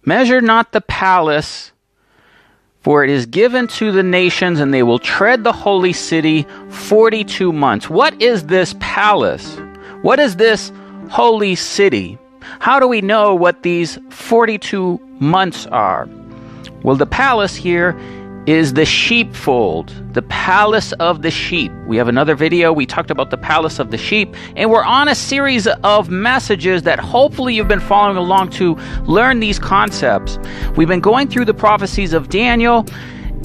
Measure not the palace, for it is given to the nations, and they will tread the holy city 42 months. What is this palace? What is this holy city? How do we know what these 42 months are? Well, the palace here is the sheepfold, the palace of the sheep. We have another video. We talked about the palace of the sheep, and we're on a series of messages that hopefully you've been following along to learn these concepts. We've been going through the prophecies of Daniel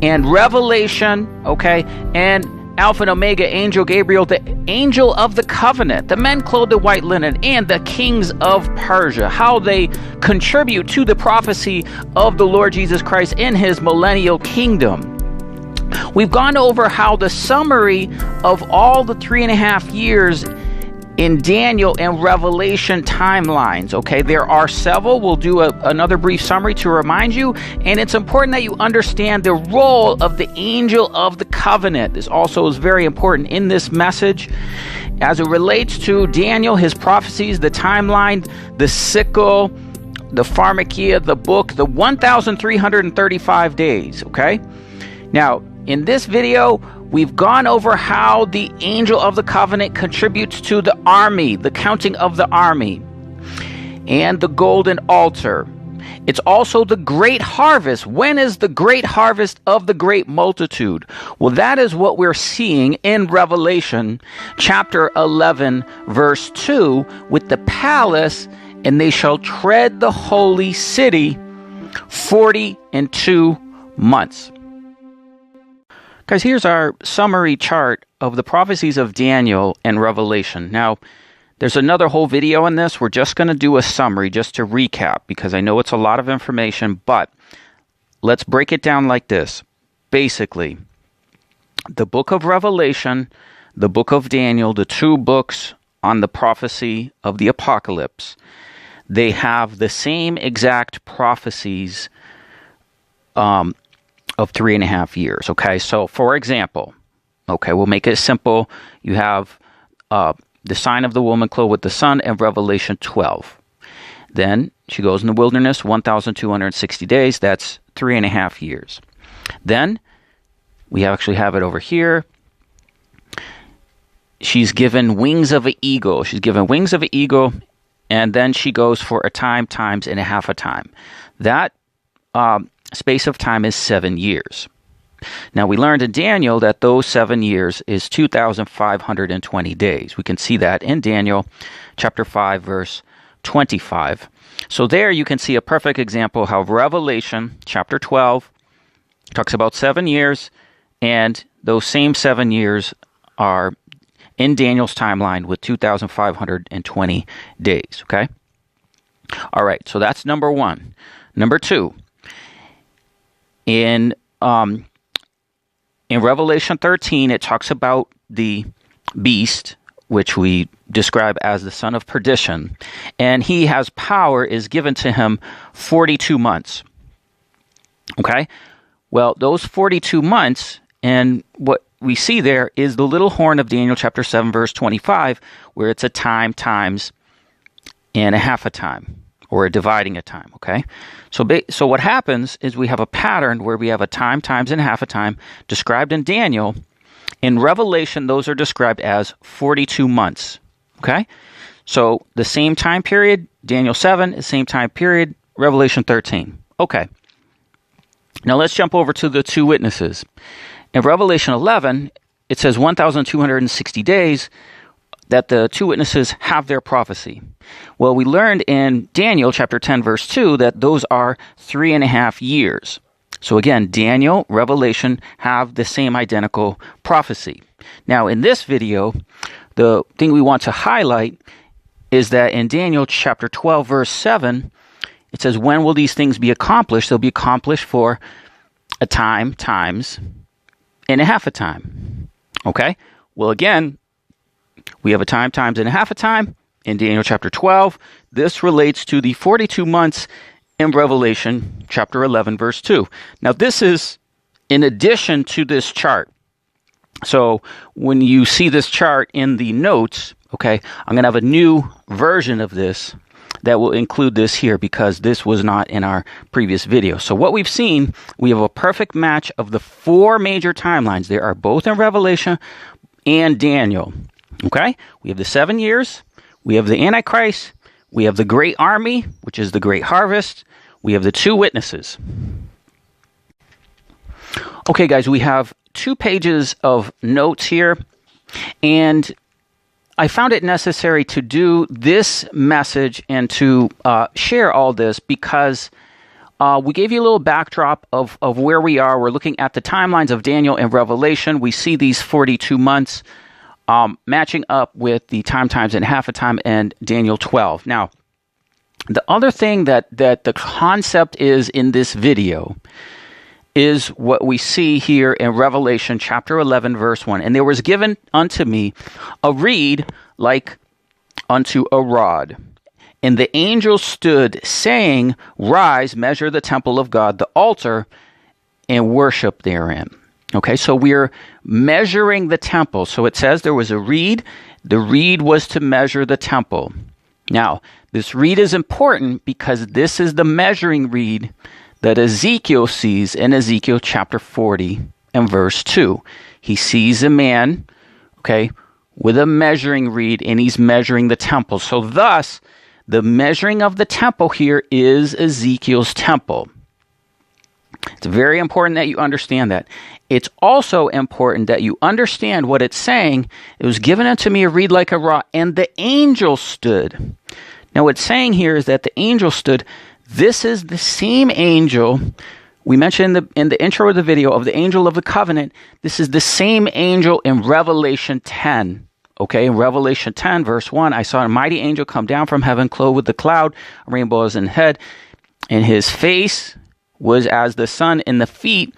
and Revelation, okay, and Alpha and Omega, Angel Gabriel, the angel of the covenant, the men clothed in white linen, and the kings of Persia, how they contribute to the prophecy of the Lord Jesus Christ in his millennial kingdom. We've gone over how the summary of all the 3.5 years in Daniel and Revelation timelines, okay? There are several. We'll do another brief summary to remind you, and it's important that you understand the role of the angel of the covenant. This also is very important in this message as it relates to Daniel, his prophecies, the timeline, the sickle, the pharmakia, the book, the 1,335 days, okay? Now, in this video, we've gone over how the angel of the covenant contributes to the army, the counting of the army, and the golden altar. It's also the great harvest. When is the great harvest of the great multitude? Well, that is what we're seeing in Revelation chapter 11, verse 2, with the palace, and they shall tread the holy city 42 months. Guys, here's our summary chart of the prophecies of Daniel and Revelation. Now, there's another whole video on this. We're just going to do a summary just to recap because I know it's a lot of information, but let's break it down like this. Basically, the book of Revelation, the book of Daniel, the two books on the prophecy of the apocalypse, they have the same exact prophecies of 3.5 years. Okay, so for example, okay, we'll make it simple. You have the sign of the woman clothed with the sun in Revelation 12. Then she goes in the wilderness 1,260 days. That's 3.5 years. Then we actually have it over here. She's given wings of an eagle. She's given wings of an eagle, and then she goes for a time, times, and a half a time. That space of time is 7 years. Now, we learned in Daniel that those 7 years is 2,520 days. We can see that in Daniel chapter 5, verse 25. So there you can see a perfect example how Revelation chapter 12 talks about 7 years, and those same 7 years are in Daniel's timeline with 2,520 days, okay? All right, so that's number one. Number two, in Revelation 13, it talks about the beast, which we describe as the son of perdition, and he has power is given to him 42 months. Okay? Well, those 42 months, and what we see there is the little horn of Daniel chapter 7, verse 25, where it's a time, times, and a half a time, or a dividing a time, okay? So what happens is we have a pattern where we have a time, times, and a half a time described in Daniel. In Revelation, those are described as 42 months, okay? So the same time period, Daniel 7, the same time period, Revelation 13. Okay. Now let's jump over to the two witnesses. In Revelation 11, it says 1,260 days that the two witnesses have their prophecy. Well, we learned in Daniel chapter 10, verse 2, that those are 3.5 years. So again, Daniel, Revelation have the same identical prophecy. Now, in this video, the thing we want to highlight is that in Daniel chapter 12, verse 7, it says, when will these things be accomplished? They'll be accomplished for a time, times, and a half a time. Okay? Well, again, we have a time, times, and a half a time in Daniel chapter 12. This relates to the 42 months in Revelation chapter 11, verse 2. Now, this is in addition to this chart. So when you see this chart in the notes, okay, I'm going to have a new version of this that will include this here because this was not in our previous video. So what we've seen, we have a perfect match of the 4 major timelines. They are both in Revelation and Daniel. Okay? We have the 7 years. We have the Antichrist. We have the great army, which is the great harvest. We have the 2 witnesses. Okay, guys, we have 2 pages of notes here. And I found it necessary to do this message and to share all this because we gave you a little backdrop of where we are. We're looking at the timelines of Daniel and Revelation. We see these 42 months matching up with the times and half a time and Daniel 12. Now, the other thing that the concept is in this video is what we see here in Revelation chapter 11, verse 1. And there was given unto me a reed like unto a rod. And the angel stood, saying, Rise, measure the temple of God, the altar, and worship therein. Okay, so we're measuring the temple. So it says there was a reed. The reed was to measure the temple. Now, this reed is important because this is the measuring reed that Ezekiel sees in Ezekiel chapter 40 and verse 2. He sees a man, okay, with a measuring reed, and he's measuring the temple. So thus, the measuring of the temple here is Ezekiel's temple. It's very important that you understand that. It's also important that you understand what it's saying. It was given unto me a reed like a rod, and the angel stood. Now, what's saying here is that the angel stood. This is the same angel we mentioned in the intro of the video of the angel of the covenant. This is the same angel in Revelation 10. Okay, in Revelation 10, verse 1, I saw a mighty angel come down from heaven, clothed with the cloud, a rainbow as in head, and his face was as the sun, and the feet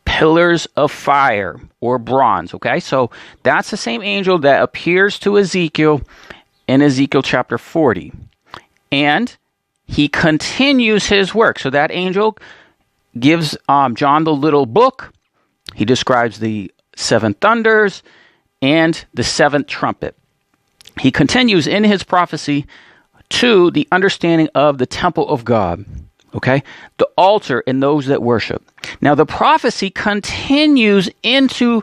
pillars of fire or bronze. Okay, so that's the same angel that appears to Ezekiel in Ezekiel chapter 40. And he continues his work. So that angel gives John the little book. He describes the 7 thunders and the 7th trumpet. He continues in his prophecy to the understanding of the temple of God. Okay? The altar and those that worship. Now the prophecy continues into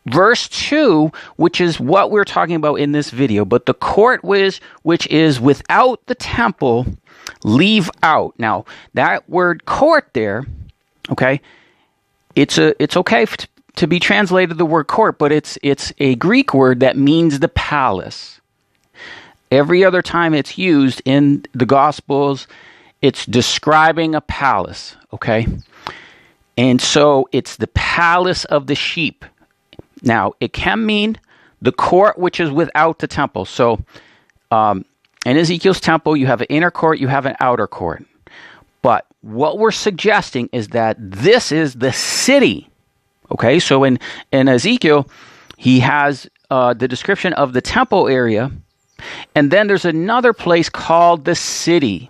verse 2, which is what we're talking about in this video. But the court which is without the temple, leave out. Now, that word court there, okay, it's okay to be translated the word court, but it's a Greek word that means the palace. Every other time it's used in the Gospels, it's describing a palace, okay? And so it's the palace of the sheep. Now, it can mean the court which is without the temple. So, in Ezekiel's temple, you have an inner court, you have an outer court. But what we're suggesting is that this is the city. Okay, so in Ezekiel, he has the description of the temple area. And then there's another place called the city.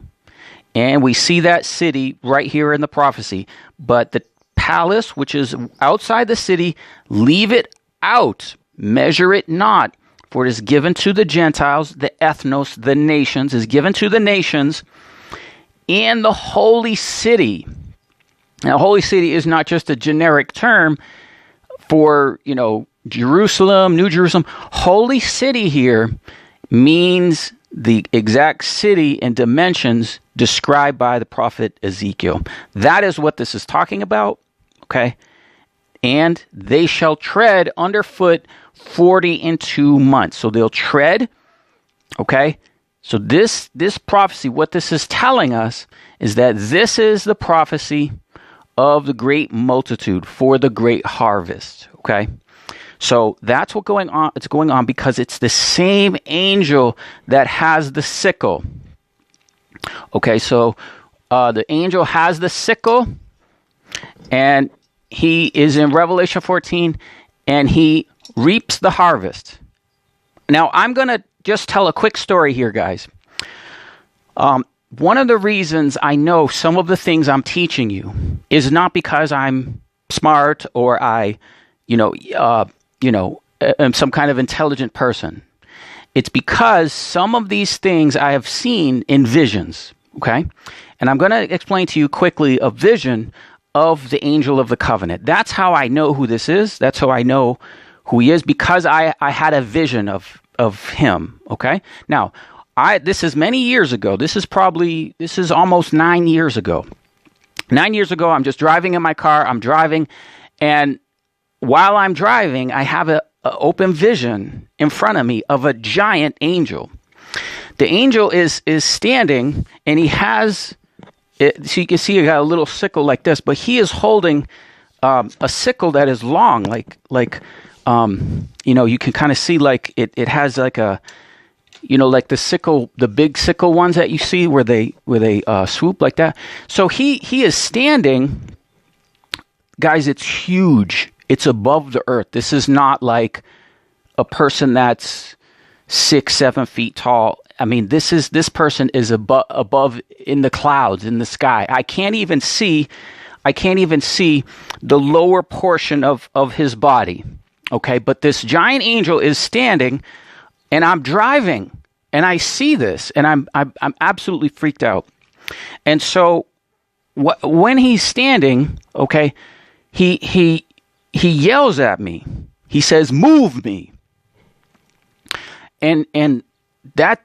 And we see that city right here in the prophecy. But the palace, which is outside the city, leave it out, measure it not. For it is given to the Gentiles, the ethnos, the nations, is given to the nations, and the holy city. Now, holy city is not just a generic term for, Jerusalem, New Jerusalem. Holy city here means the exact city and dimensions described by the prophet Ezekiel. That is what this is talking about, okay? And they shall tread underfoot 42 months. So they'll tread, okay? So this prophecy, what this is telling us is that this is the prophecy of the great multitude for the great harvest, okay? So that's what's going on. It's going on because it's the same angel that has the sickle. Okay, so the angel has the sickle, and he is in Revelation 14, and he reaps the harvest. Now, I'm going to just tell a quick story here, guys. One of the reasons I know some of the things I'm teaching you is not because I'm smart or I, am some kind of intelligent person. It's because some of these things I have seen in visions, okay? And I'm going to explain to you quickly a vision of the angel of the covenant. That's how I know who this is. That's how I know who he is, because I had a vision of him, okay? Now, this is many years ago. This is almost 9 years ago. 9 years ago, I'm just driving in my car. I'm driving, and while I'm driving, I have an open vision in front of me of a giant angel. The angel is standing, and he has, so you can see he got a little sickle like this, but he is holding a sickle that is long, like you can kind of see like it has like a, like the sickle, the big sickle ones that you see where they swoop like that. So he is standing, guys. It's huge. It's above the earth. This is not like a person that's 6-7 feet tall. I mean, this person is above in the clouds, in the sky. I can't even see the lower portion of his body. Okay, but this giant angel is standing, and I'm driving, and I see this, and I'm absolutely freaked out. And so, when he's standing, okay, he yells at me. He says, "Move me!" And then the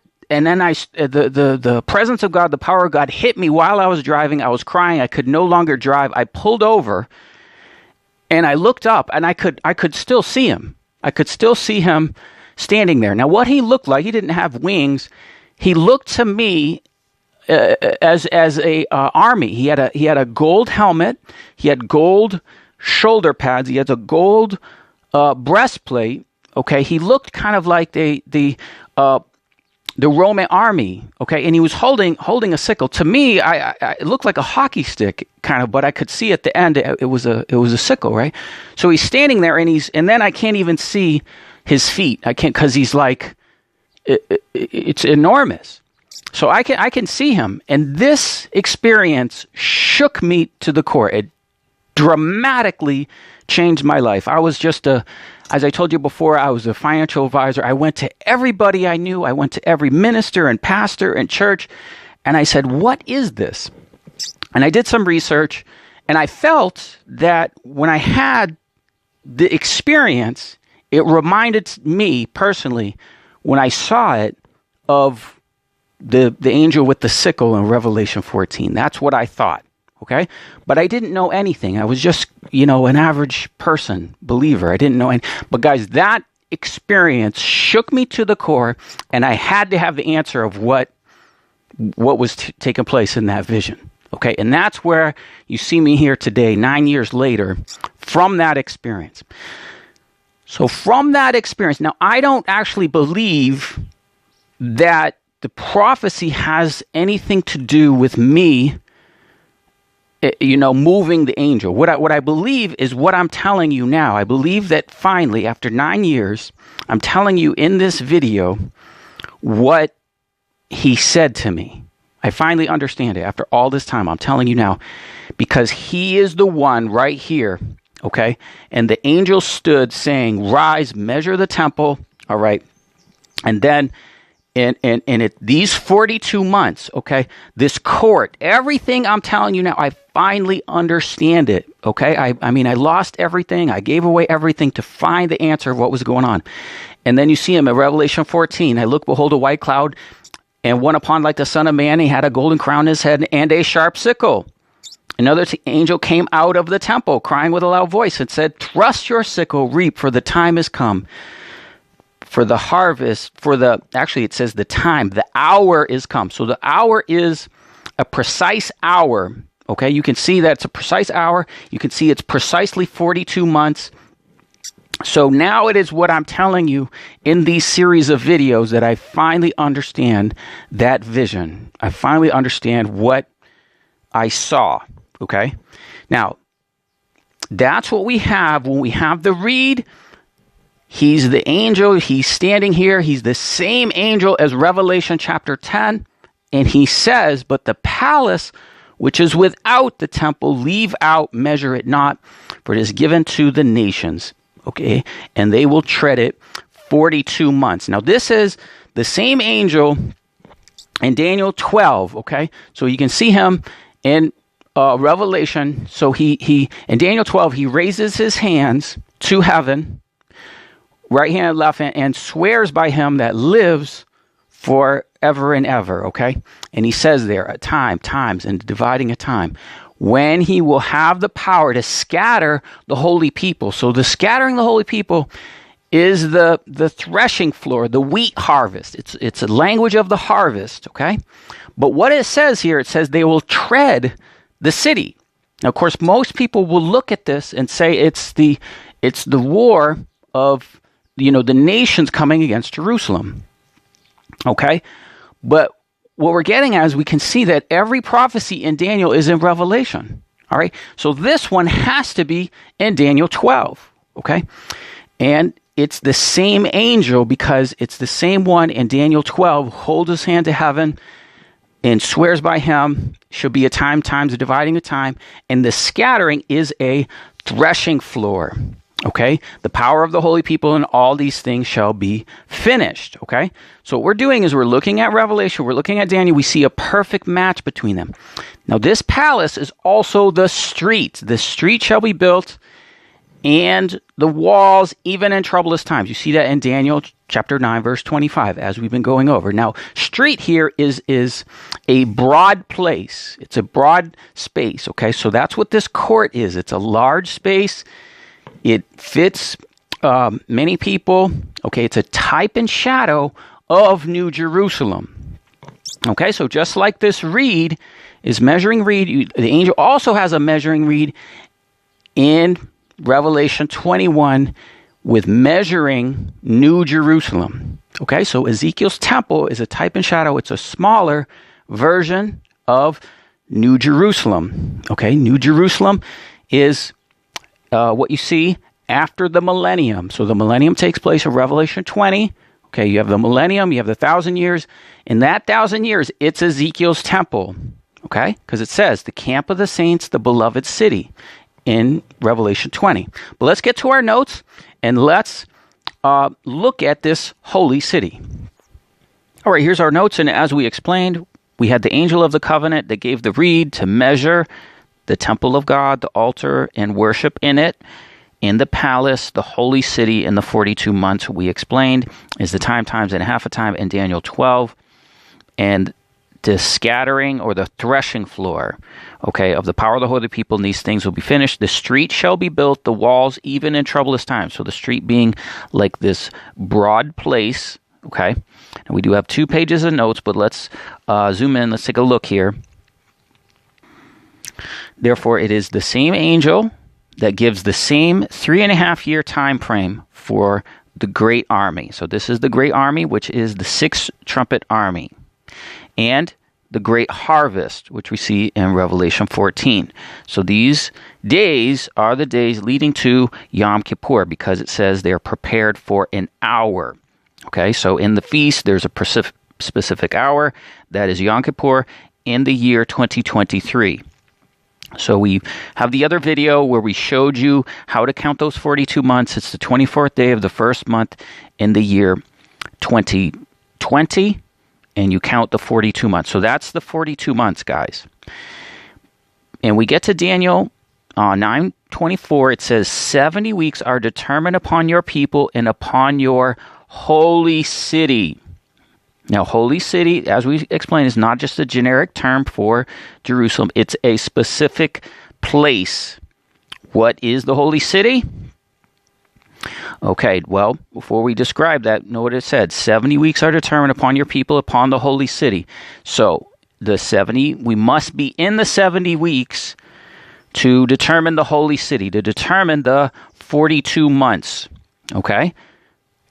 presence of God, the power of God, hit me while I was driving. I was crying. I could no longer drive. I pulled over. And I looked up, and I could still see him. I could still see him standing there. Now, what he looked like, he didn't have wings. He looked to me as a army. He had a gold helmet. He had gold shoulder pads. He had a gold breastplate. Okay, he looked kind of like the Roman army, okay, and he was holding a sickle. To me, it looked like a hockey stick, kind of, but I could see at the end it was a sickle, right? So he's standing there, and then I can't even see his feet. I can't, because he's like, it's enormous. So I can see him, and this experience shook me to the core. It dramatically changed my life. I was just as I told you before, I was a financial advisor. I went to everybody I knew. I went to every minister and pastor and church, and I said, "What is this?" And I did some research, and I felt that when I had the experience, it reminded me personally, when I saw it, of the angel with the sickle in Revelation 14. That's what I thought. Okay, but I didn't know anything. I was just, an average person, believer. I didn't know any. But guys, that experience shook me to the core, and I had to have the answer of what was taking place in that vision. Okay, and that's where you see me here today, 9 years later, from that experience. So from that experience, now I don't actually believe that the prophecy has anything to do with me moving the angel. What I believe is what I'm telling you now. I believe that finally, after 9 years, I'm telling you in this video what he said to me. I finally understand it after all this time. I'm telling you now, because he is the one right here, okay? And the angel stood saying, "Rise, measure the temple," all right? And then these 42 months, okay, this court, everything I'm telling you now, I finally understand it, okay? I mean, I lost everything. I gave away everything to find the answer of what was going on. And then you see him in Revelation 14. I look, behold, a white cloud, and one upon like the Son of Man. He had a golden crown in his head and a sharp sickle. Another angel came out of the temple, crying with a loud voice, and said, "Thrust your sickle, reap, for the time is come. For the harvest, actually it says the time, the hour is come." So the hour is a precise hour, okay? You can see that it's a precise hour. You can see it's precisely 42 months. So now it is what I'm telling you in these series of videos that I finally understand that vision. I finally understand what I saw, okay? Now, that's what we have when we have the reed. He's the angel. He's standing here. He's the same angel as Revelation chapter 10. And he says, "But the palace which is without the temple, leave out, measure it not, for it is given to the nations." Okay? And they will tread it 42 months. Now, this is the same angel in Daniel 12, okay? So you can see him in Revelation. So he in Daniel 12, he raises his hands to heaven, right hand and left hand, and swears by him that lives forever and ever, okay? And he says there, at times, and dividing a time, when he will have the power to scatter the holy people. So the scattering the holy people is the threshing floor, the wheat harvest. It's a language of the harvest, okay? But what it says here, it says they will tread the city. Now, of course, most people will look at this and say it's the war of, the nations coming against Jerusalem, okay? But what we're getting at is we can see that every prophecy in Daniel is in Revelation, all right? So this one has to be in Daniel 12, okay? And it's the same angel because it's the same one in Daniel 12 who holds his hand to heaven and swears by him. Shall be a times, a dividing a time. And the scattering is a threshing floor. Okay? The power of the holy people and all these things shall be finished. Okay? So what we're doing is we're looking at Revelation, we're looking at Daniel, we see a perfect match between them. Now this palace is also the street. The street shall be built and the walls, even in troublous times. You see that in Daniel chapter 9, verse 25, as we've been going over. Now, street here is a broad place. It's a broad space, okay? So that's what this court is. It's a large space. It fits many people. Okay, it's a type and shadow of New Jerusalem. Okay, so just like this reed is measuring reed, the angel also has a measuring reed in Revelation 21 with measuring New Jerusalem. Okay, so Ezekiel's temple is a type and shadow. It's a smaller version of New Jerusalem. Okay, New Jerusalem is what you see after the millennium. So the millennium takes place in Revelation 20. Okay, you have the millennium, you have the 1,000 years. In that 1,000 years, it's Ezekiel's temple. Okay, because it says the camp of the saints, the beloved city, in Revelation 20. But let's get to our notes and let's look at this holy city. All right, here's our notes. And as we explained, we had the angel of the covenant that gave the reed to measure the temple of God, the altar, and worship in it. In the palace, the holy city in the 42 months we explained is the times, and a half a time in Daniel 12. And the scattering or the threshing floor, okay, of the power of the holy people, and these things will be finished. The street shall be built, the walls, even in troublous times. So the street being like this broad place, okay. And we do have 2 pages of notes, but let's zoom in. Let's take a look here. Therefore, it is the same angel that gives the same 3.5-year time frame for the great army. So this is the great army, which is the 6th trumpet army. And the great harvest, which we see in Revelation 14. So these days are the days leading to Yom Kippur, because it says they are prepared for an hour. Okay, so in the feast, there's a specific hour. That is Yom Kippur in the year 2023. So we have the other video where we showed you how to count those 42 months. It's the 24th day of the first month in the year 2020. And you count the 42 months. So that's the 42 months, guys. And we get to Daniel 9:24. It says, 70 weeks are determined upon your people and upon your holy city. Now, holy city, as we explained, is not just a generic term for Jerusalem. It's a specific place. What is the holy city? Okay, well, before we describe that, know what it said. 70 weeks are determined upon your people, upon the holy city. So, we must be in the 70 weeks to determine the holy city, to determine the 42 months. Okay?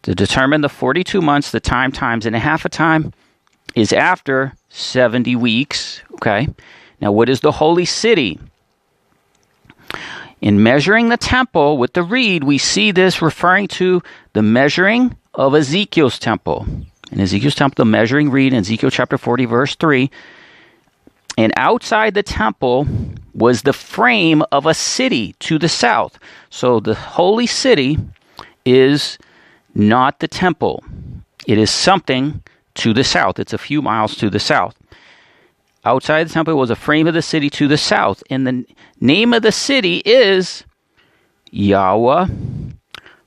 To determine the 42 months, the times, and a half a time is after 70 weeks. Okay? Now, what is the holy city? In measuring the temple with the reed, we see this referring to the measuring of Ezekiel's temple. In Ezekiel's temple, the measuring reed in Ezekiel chapter 40, verse 3. And outside the temple was the frame of a city to the south. So the holy city is not the temple. It is something to the south. It's a few miles to the south. Outside the temple was a frame of the city to the south. And the name of the city is Yahweh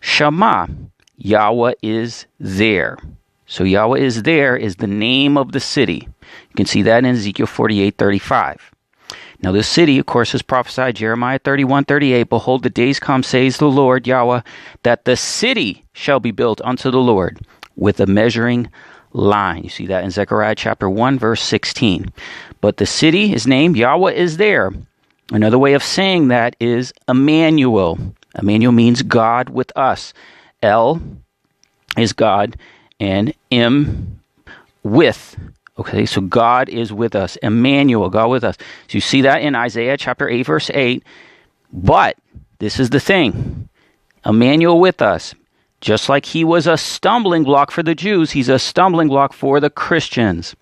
Shammah. Yahweh is there. So Yahweh is there is the name of the city. You can see that in Ezekiel 48:35. Now this city, of course, is prophesied, Jeremiah 31:38. Behold, the days come, says the Lord Yahweh, that the city shall be built unto the Lord with a measuring line. You see that in Zechariah chapter 1, verse 16. But the city is named Yahweh is there. Another way of saying that is Emmanuel. Emmanuel means God with us. El is God and M with. Okay, so God is with us. Emmanuel, God with us. So you see that in Isaiah chapter 8, verse 8. But this is the thing. Emmanuel with us. Just like he was a stumbling block for the Jews, he's a stumbling block for the Christians.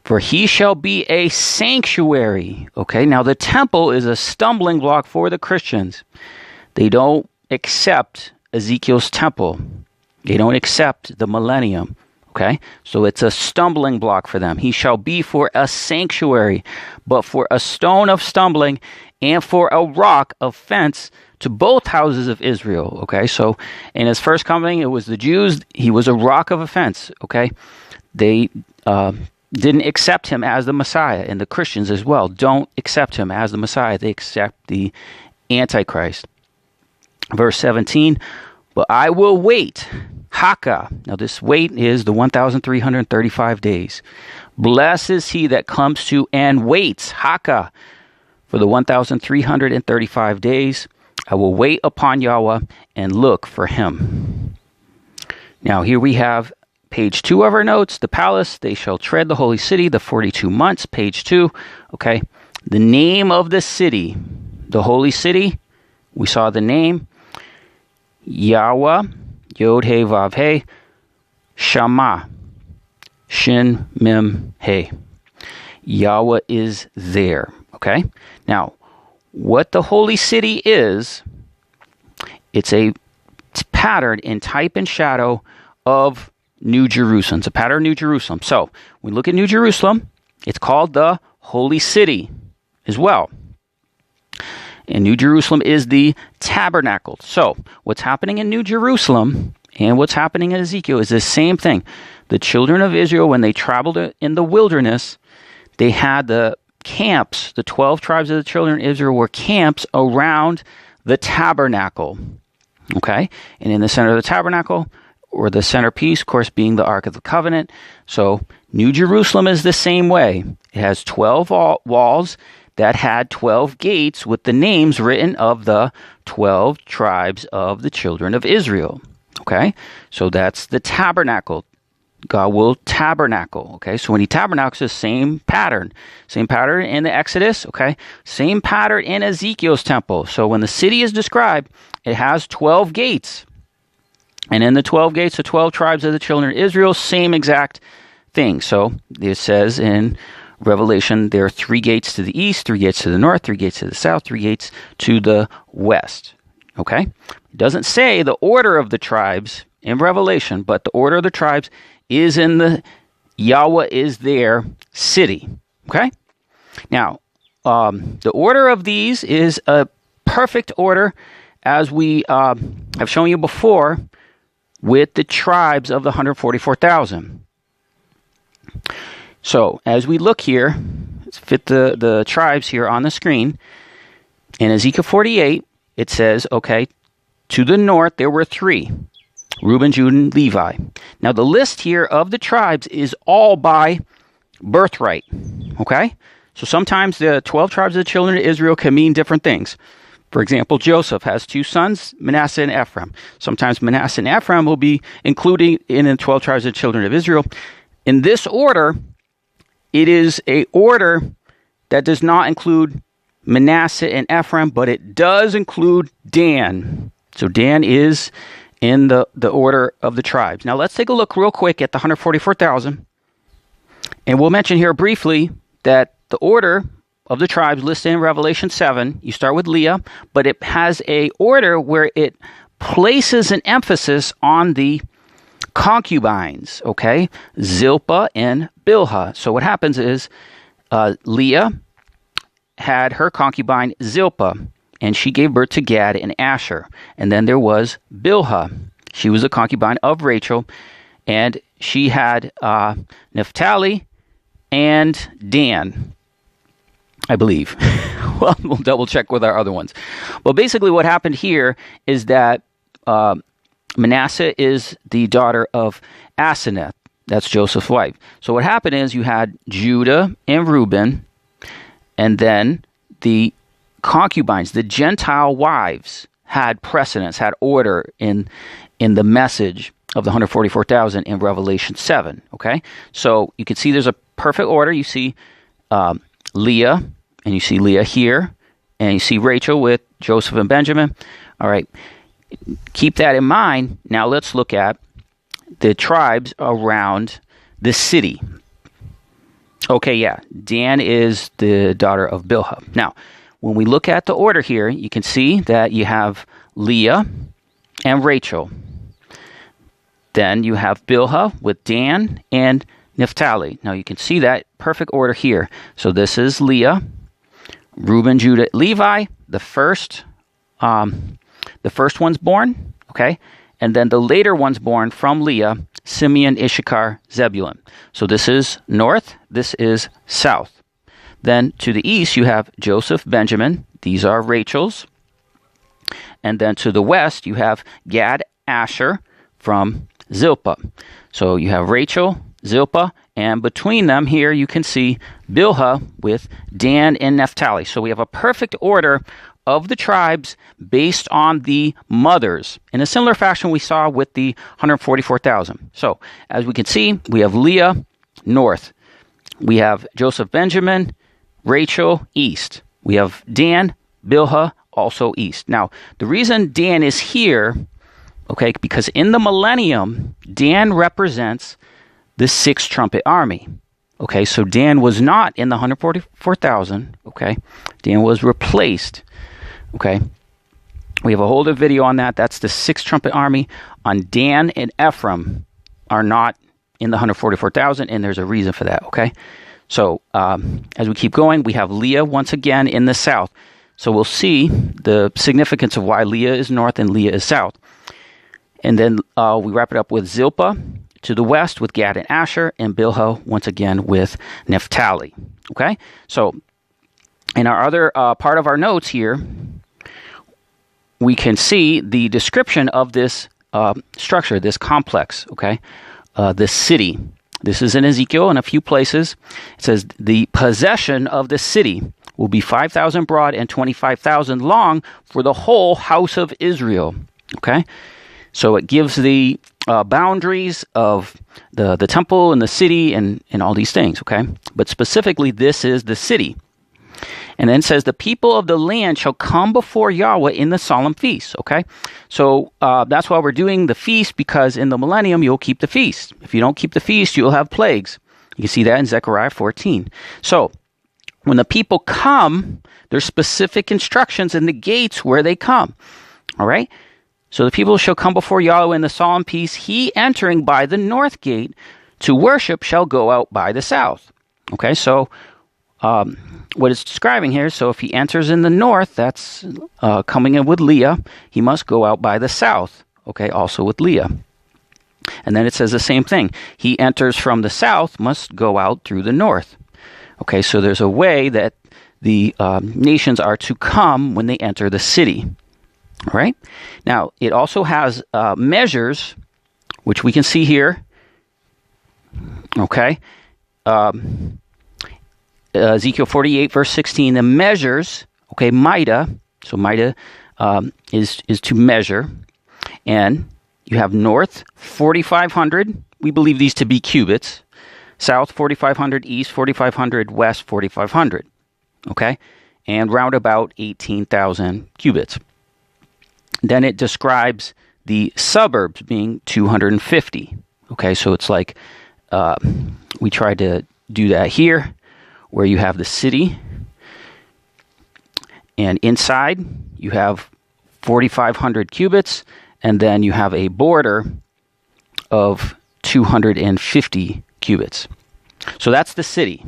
For he shall be a sanctuary. Okay, now the temple is a stumbling block for the Christians. They don't accept Ezekiel's temple. They don't accept the millennium. Okay, so it's a stumbling block for them. He shall be for a sanctuary, but for a stone of stumbling and for a rock of offense to both houses of Israel. Okay, so in his first coming, it was the Jews. He was a rock of offense. Okay, they didn't accept him as the Messiah, and the Christians as well don't accept him as the Messiah. They accept the Antichrist. Verse 17, but I will wait. Haka. Now this wait is the 1,335 days. Blessed is he that comes to and waits. Haka. For the 1,335 days, I will wait upon Yahweh and look for him. Now here we have page 2 of our notes. The palace, they shall tread the holy city, the 42 months. Page 2. Okay. The name of the city, the holy city. We saw the name. Yahweh. Yod He Vav He, Shammah, Shin Mem He. Yahweh is there. Okay? Now, what the holy city is, it's a pattern in type and shadow of New Jerusalem. It's a pattern of New Jerusalem. So, when we look at New Jerusalem, it's called the holy city as well. And New Jerusalem is the tabernacle. So, what's happening in New Jerusalem and what's happening in Ezekiel is the same thing. The children of Israel, when they traveled in the wilderness, they had the camps. The 12 tribes of the children of Israel were camps around the tabernacle. Okay? And in the center of the tabernacle, or the centerpiece, of course, being the Ark of the Covenant. So, New Jerusalem is the same way. It has 12 walls that had 12 gates with the names written of the 12 tribes of the children of Israel. Okay? So that's the tabernacle. God will tabernacle. Okay? So when he tabernacles, the same pattern. Same pattern in the Exodus. Okay? Same pattern in Ezekiel's temple. So when the city is described, it has 12 gates. And in the 12 gates, the 12 tribes of the children of Israel, same exact thing. So it says in Revelation, there are 3 gates to the east, 3 gates to the north, 3 gates to the south, 3 gates to the west. Okay? It doesn't say the order of the tribes in Revelation, but the order of the tribes is in the Yahweh is there city. Okay? Now, the order of these is a perfect order as we have shown you before with the tribes of the 144,000. So, as we look here, let's fit the tribes here on the screen. In Ezekiel 48, it says, okay, to the north there were 3, Reuben, Judah, and Levi. Now, the list here of the tribes is all by birthright, okay? So, sometimes the 12 tribes of the children of Israel can mean different things. For example, Joseph has 2 sons, Manasseh and Ephraim. Sometimes Manasseh and Ephraim will be included in the 12 tribes of the children of Israel. In this order, it is a order that does not include Manasseh and Ephraim, but it does include Dan. So Dan is in the order of the tribes. Now let's take a look real quick at the 144,000. And we'll mention here briefly that the order of the tribes listed in Revelation 7, you start with Leah, but it has a order where it places an emphasis on the concubines, okay? Zilpah and Bilhah. So what happens is Leah had her concubine Zilpah, and she gave birth to Gad and Asher. And then there was Bilhah. She was a concubine of Rachel, and she had Naphtali and Dan, I believe. Well, we'll double check with our other ones. Well, basically what happened here is that Manasseh is the daughter of Aseneth. That's Joseph's wife. So what happened is you had Judah and Reuben, and then the concubines, the Gentile wives, had precedence, had order in the message of the 144,000 in Revelation 7. Okay? So you can see there's a perfect order. You see Leah, and you see Leah here, and you see Rachel with Joseph and Benjamin. All right. Keep that in mind. Now let's look at the tribes around the city. Okay, yeah. Dan is the daughter of Bilhah. Now, when we look at the order here, you can see that you have Leah and Rachel. Then you have Bilhah with Dan and Naphtali. Now you can see that perfect order here. So this is Leah, Reuben, Judah, Levi, the first one's born, okay? And then the later one's born from Leah, Simeon, Issachar, Zebulun. So this is north, this is south. Then to the east, you have Joseph, Benjamin. These are Rachel's. And then to the west, you have Gad, Asher from Zilpah. So you have Rachel, Zilpah, and between them here you can see Bilhah with Dan and Naphtali. So we have a perfect order of the tribes based on the mothers, in a similar fashion we saw with the 144,000. So as we can see, we have Leah north. We have Joseph, Benjamin, Rachel east. We have Dan, Bilhah also east. Now, the reason Dan is here, okay, because in the millennium, Dan represents the sixth trumpet army. Okay, so Dan was not in the 144,000. Okay, Dan was replaced. Okay, we have a whole other video on that. That's the sixth trumpet army. On Dan and Ephraim are not in the 144,000, and there's a reason for that. Okay, so as we keep going, we have Leah once again in the south. So we'll see the significance of why Leah is north and Leah is south. And then we wrap it up with Zilpah to the west with Gad and Asher, and Bilhah once again with Naphtali. Okay, so in our other part of our notes here, we can see the description of this structure, this complex, okay, this city. This is in Ezekiel in a few places. It says, the possession of the city will be 5,000 broad and 25,000 long for the whole house of Israel. Okay, so it gives the boundaries of the temple and the city and all these things. Okay, but specifically, this is the city. And then it says, the people of the land shall come before Yahweh in the solemn feast. Okay, so that's why we're doing the feast, because in the millennium, you'll keep the feast. If you don't keep the feast, you'll have plagues. You can see that in Zechariah 14. So when the people come, there's specific instructions in the gates where they come. All right, so the people shall come before Yahweh in the solemn feast. He entering by the north gate to worship shall go out by the south. Okay, so what it's describing here, so if he enters in the north, that's coming in with Leah, he must go out by the south, okay, also with Leah. And then it says the same thing. He enters from the south, must go out through the north. Okay, so there's a way that the nations are to come when they enter the city. All right? Now, it also has measures, which we can see here. Okay? Ezekiel 48, verse 16, the measures, okay, Midah, so Midah is to measure, and you have north, 4,500, we believe these to be cubits, south, 4,500, east, 4,500, west, 4,500, okay, and round about 18,000 cubits. Then it describes the suburbs being 250, okay, so it's like, we tried to do that here, where you have the city, and inside you have 4,500 cubits, and then you have a border of 250 cubits. So that's the city.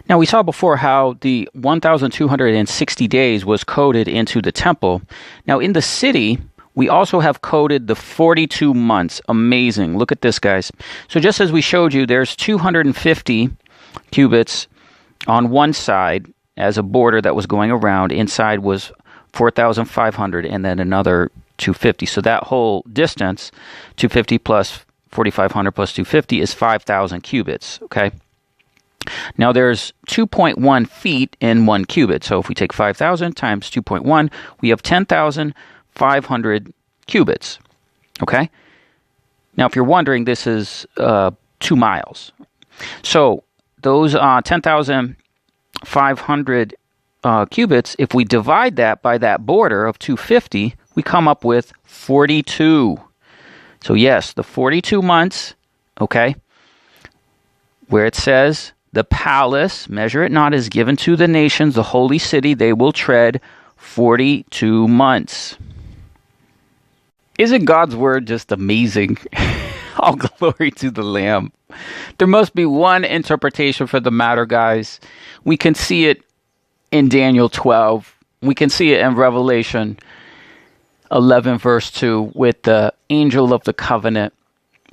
Now, we saw before how the 1,260 days was coded into the temple. Now, in the city, we also have coded the 42 months. Amazing. Look at this, guys. So just as we showed you, there's 250 cubits on one side as a border that was going around. Inside was 4,500 and then another 250. So that whole distance, 250 plus 4,500 plus 250 is 5,000 cubits, okay? Now there's 2.1 feet in 1 cubit. So if we take 5,000 times 2.1, we have 10,500 cubits, okay? Now if you're wondering, this is 2 miles. So those 10,500 cubits, if we divide that by that border of 250, we come up with 42. So yes, the 42 months, okay, where it says, the palace, measure it not, is given to the nations, the holy city, they will tread 42 months. Isn't God's word just amazing? All glory to the Lamb. There must be one interpretation for the matter, guys. We can see it in Daniel 12. We can see it in Revelation 11 verse 2 with the angel of the covenant.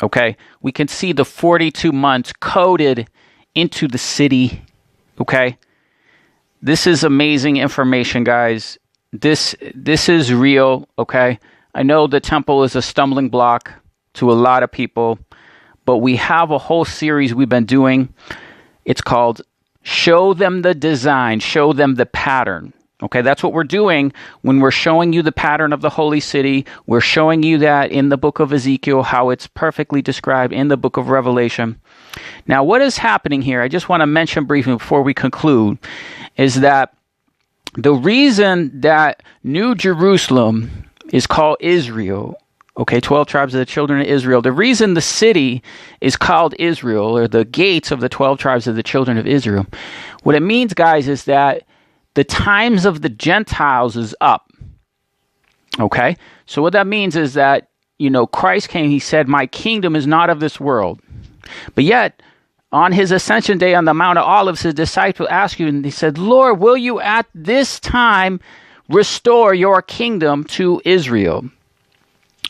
Okay, we can see the 42 months coded into the city. Okay, this is amazing information, guys. This is real. Okay, I know the temple is a stumbling block to a lot of people, but we have a whole series we've been doing. It's called Show Them the Design, Show Them the Pattern. Okay, that's what we're doing when we're showing you the pattern of the holy city. We're showing you that in the book of Ezekiel, how it's perfectly described in the book of Revelation. Now, what is happening here, I just want to mention briefly before we conclude, is that the reason that New Jerusalem is called Israel, okay, 12 tribes of the children of Israel, the reason the city is called Israel, or the gates of the 12 tribes of the children of Israel, what it means, guys, is that the times of the Gentiles is up. Okay? So what that means is that, Christ came, he said, my kingdom is not of this world. But yet, on his ascension day on the Mount of Olives, his disciples asked you, and he said, Lord, will you at this time restore your kingdom to Israel?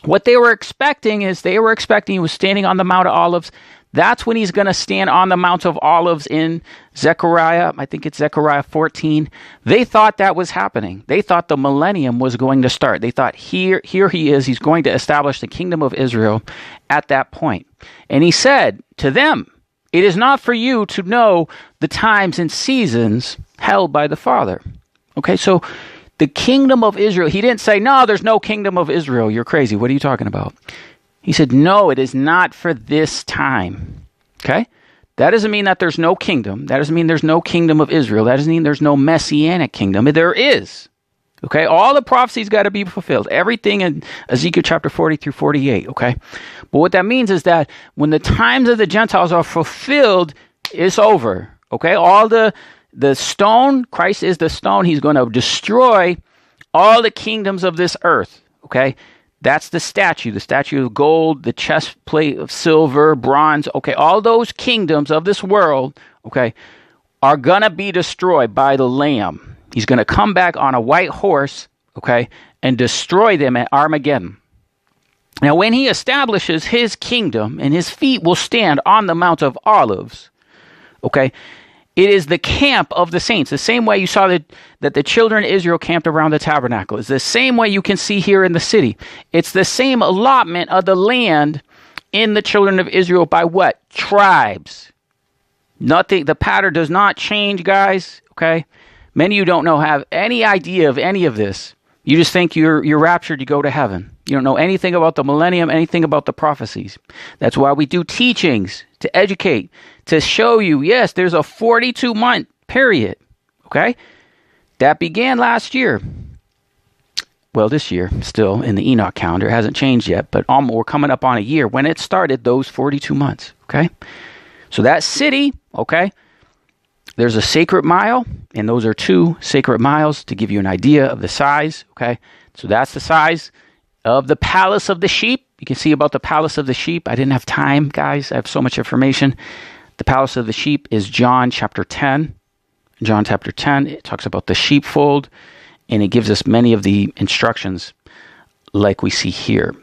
What they were expecting is he was standing on the Mount of Olives. That's when he's going to stand on the Mount of Olives in Zechariah. I think it's Zechariah 14. They thought that was happening. They thought the millennium was going to start. They thought here he is. He's going to establish the kingdom of Israel at that point. And he said to them, it is not for you to know the times and seasons held by the Father. Okay, so the kingdom of Israel, he didn't say, no, there's no kingdom of Israel. You're crazy. What are you talking about? He said, no, it is not for this time. Okay? That doesn't mean that there's no kingdom. That doesn't mean there's no kingdom of Israel. That doesn't mean there's no messianic kingdom. There is. Okay? All the prophecies got to be fulfilled. Everything in Ezekiel chapter 40 through 48. Okay? But what that means is that when the times of the Gentiles are fulfilled, it's over. Okay? All the stone, Christ is the stone. He's going to destroy all the kingdoms of this earth. Okay? That's the statue of gold, the chest plate of silver, bronze. Okay, all those kingdoms of this world, okay, are going to be destroyed by the Lamb. He's going to come back on a white horse, okay, and destroy them at Armageddon. Now, when he establishes his kingdom and his feet will stand on the Mount of Olives, okay, it is the camp of the saints. The same way you saw that the children of Israel camped around the tabernacle. It's the same way you can see here in the city. It's the same allotment of the land in the children of Israel by what? Tribes. Nothing. The pattern does not change, guys. Okay? Many of you don't have any idea of any of this. You just think you're raptured, you go to heaven. You don't know anything about the millennium, anything about the prophecies. That's why we do teachings, to educate, to show you, yes, there's a 42-month period, okay? That began last year. Well, this year, still in the Enoch calendar. It hasn't changed yet, but we're coming up on a year when it started, those 42 months, okay? So that city, okay, there's a sacred mile, and those are 2 sacred miles to give you an idea of the size, okay? So that's the size of the palace of the sheep, you can see about the palace of the sheep. I didn't have time, guys. I have so much information. The palace of the sheep is John chapter 10. John chapter 10, it talks about the sheepfold, and it gives us many of the instructions like we see here.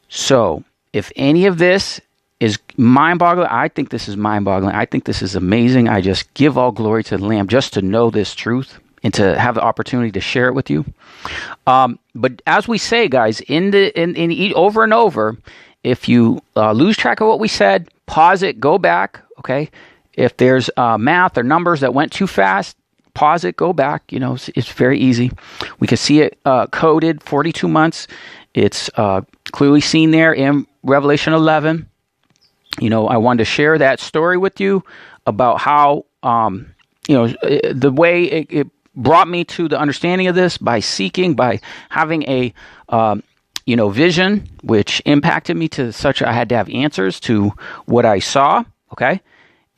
So, if any of this is mind-boggling, I think this is mind-boggling. I think this is amazing. I just give all glory to the Lamb just to know this truth and to have the opportunity to share it with you. But as we say, guys, in over and over, if you lose track of what we said, pause it, go back, okay? If there's math or numbers that went too fast, pause it, go back. It's very easy. We can see it coded 42 months. It's clearly seen there in Revelation 11. I wanted to share that story with you about how, the way it brought me to the understanding of this by having a, vision, which impacted me to such I had to have answers to what I saw. Okay.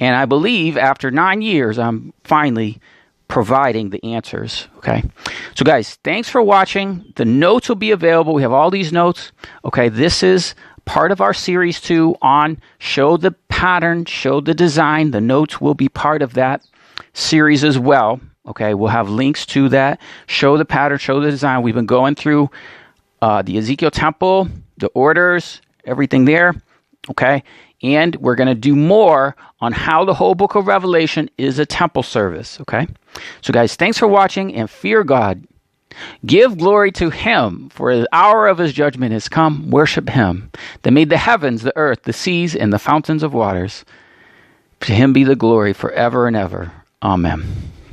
And I believe after 9 years, I'm finally providing the answers. Okay. So guys, thanks for watching. The notes will be available. We have all these notes. Okay. This is part of our series 2 on show the pattern, show the design. The notes will be part of that series as well. Okay. We'll have links to that. Show the pattern, show the design. We've been going through the Ezekiel temple, the orders, everything there. Okay. And we're going to do more on how the whole book of Revelation is a temple service. Okay. So guys, thanks for watching, and fear God. Give glory to him, for the hour of his judgment has come. Worship him that made the heavens, the earth, the seas, and the fountains of waters. To him be the glory forever and ever. Amen.